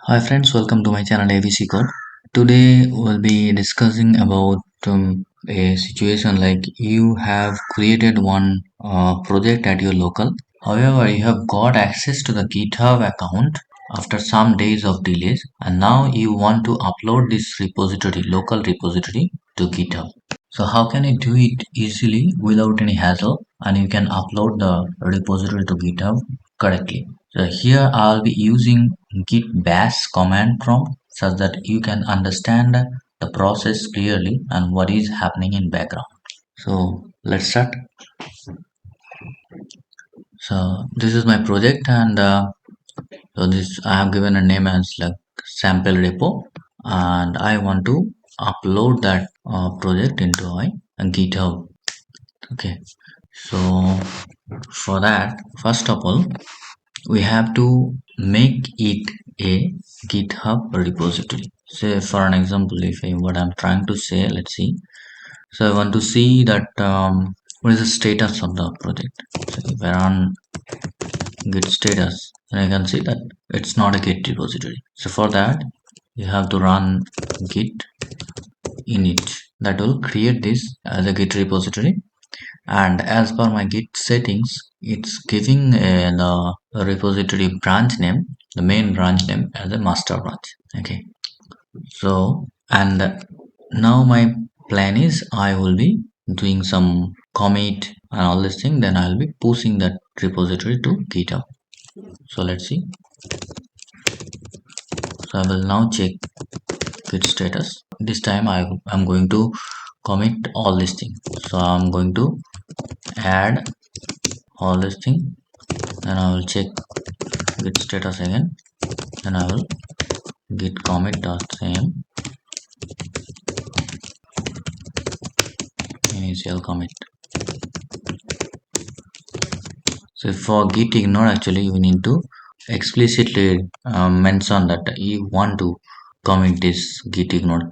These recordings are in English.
Hi friends, welcome to my channel ABC Code. Today we'll be discussing about a situation like you have created one project at your local. However, you have got access to the GitHub account after some days of delays, and now you want to upload this repository, local repository, to GitHub. So how can you do it easily without any hassle, and you can upload the repository to GitHub correctly? So here I'll be using git-bash command prompt such that you can understand the process clearly and what is happening in background. So let's start. So this is my project, and so this I have given a name as like sample repo, and I want to upload that project into my GitHub. Okay, so for that, first of all, we have to make it a GitHub repository. Say for an example, if what I'm trying to say, let's see. So I want to see that what is the status of the project. So if I run git status, then I can see that it's not a git repository. So for that, you have to run git init. That will create this as a git repository, and as per my git settings, it's giving the repository branch name, the main branch name, as a master branch. Okay, so and now my plan is I will be doing some commit and all this thing, then I'll be pushing that repository to GitHub. So let's see. So I will now check git status. This time I'm going to commit all this thing. So I'm going to add all this thing, then I will check git status again, then I will git commit dot same initial commit. So for git ignore, actually you need to explicitly mention that you want to commit this git ignore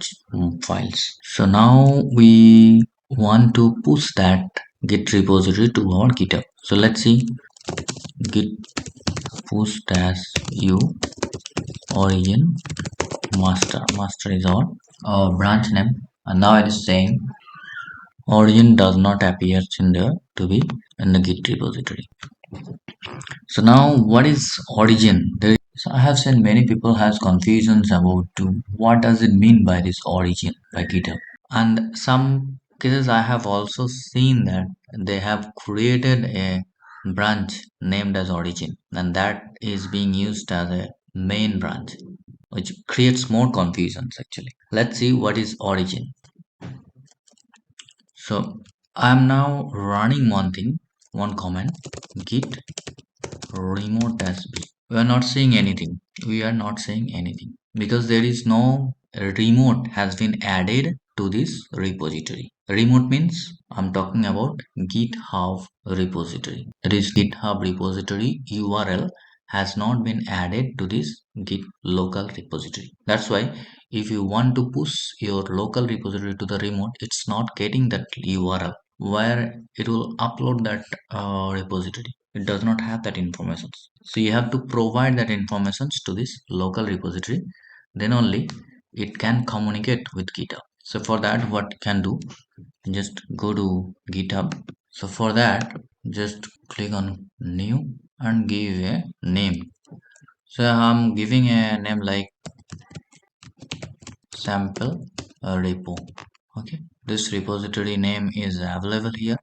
files. So now we want to push that git repository to our GitHub. So let's see, git push dash u origin master is our branch name, and now it is saying origin does not appear in there to be in the git repository. So now what is origin? So I have seen many people has confusions about what does it mean by this origin by GitHub. And some cases I have also seen that they have created a branch named as origin, and that is being used as a main branch, which creates more confusions actually. Let's see what is origin. So I'm now running one command, git remote dash b. We are not saying anything. We are not saying anything because there is no remote has been added to this repository. Remote means I'm talking about GitHub repository. That is GitHub repository URL has not been added to this Git local repository. That's why if you want to push your local repository to the remote, it's not getting that URL where it will upload that repository. It does not have that information. So you have to provide that information to this local repository, then only it can communicate with GitHub. So for that, what you can do, just go to GitHub. So for that, just click on new and give a name. So I'm giving a name like sample repo. Okay, this repository name is available here.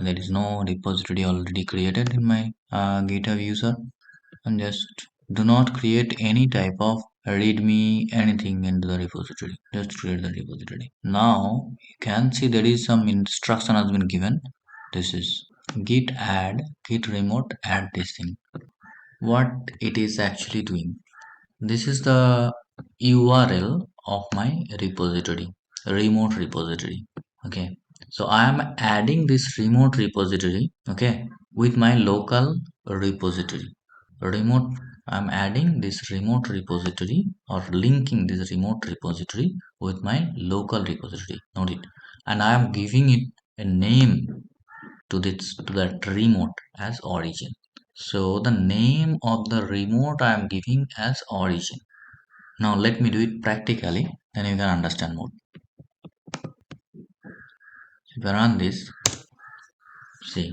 There is no repository already created in my GitHub user, and just do not create any type of readme anything into the repository. Just create the repository. Now you can see there is some instruction has been given. This is git add git remote add this thing. What it is actually doing, this is the URL of my repository, remote repository. Okay, so I am adding this remote repository, okay, with my local repository. Remote, I'm adding this remote repository or linking this remote repository with my local repository. Note it, and I am giving it a name to that remote as origin. So the name of the remote I am giving as origin. Now let me do it practically, then you can understand more. If I run this, see,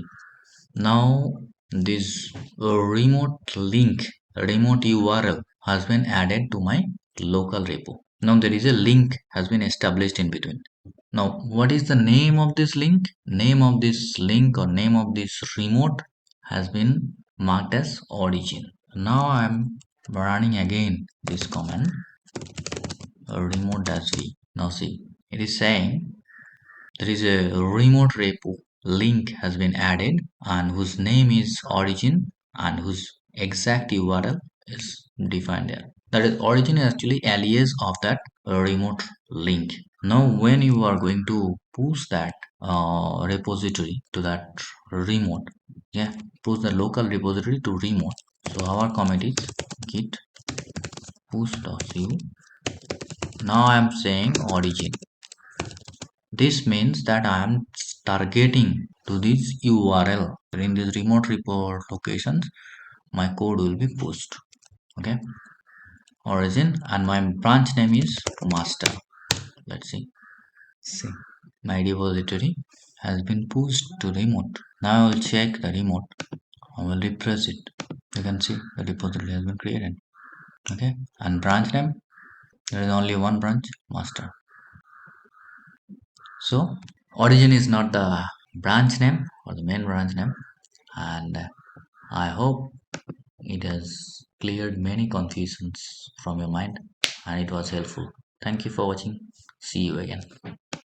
now this remote link, remote URL has been added to my local repo. Now there is a link has been established in between. Now what is the name of this link? Name of this link or name of this remote has been marked as origin. Now I am running again this command remote-v. Now see, it is saying there is a remote repo link has been added and whose name is origin and whose exact URL is defined there. That is, origin is actually alias of that remote link. Now when you are going to push that repository to that remote, yeah, push the local repository to remote. So our command is git push.cu. Now I am saying origin. This means that I am targeting to this URL. In this remote repo locations, my code will be pushed. Okay, origin, and my branch name is master. Let's see. See, my repository has been pushed to remote. Now I will check the remote. I will refresh it. You can see the repository has been created. Okay, and branch name, there is only one branch, master. So origin is not the branch name or the main branch name, and I hope it has cleared many confusions from your mind and it was helpful. Thank you for watching. See you again.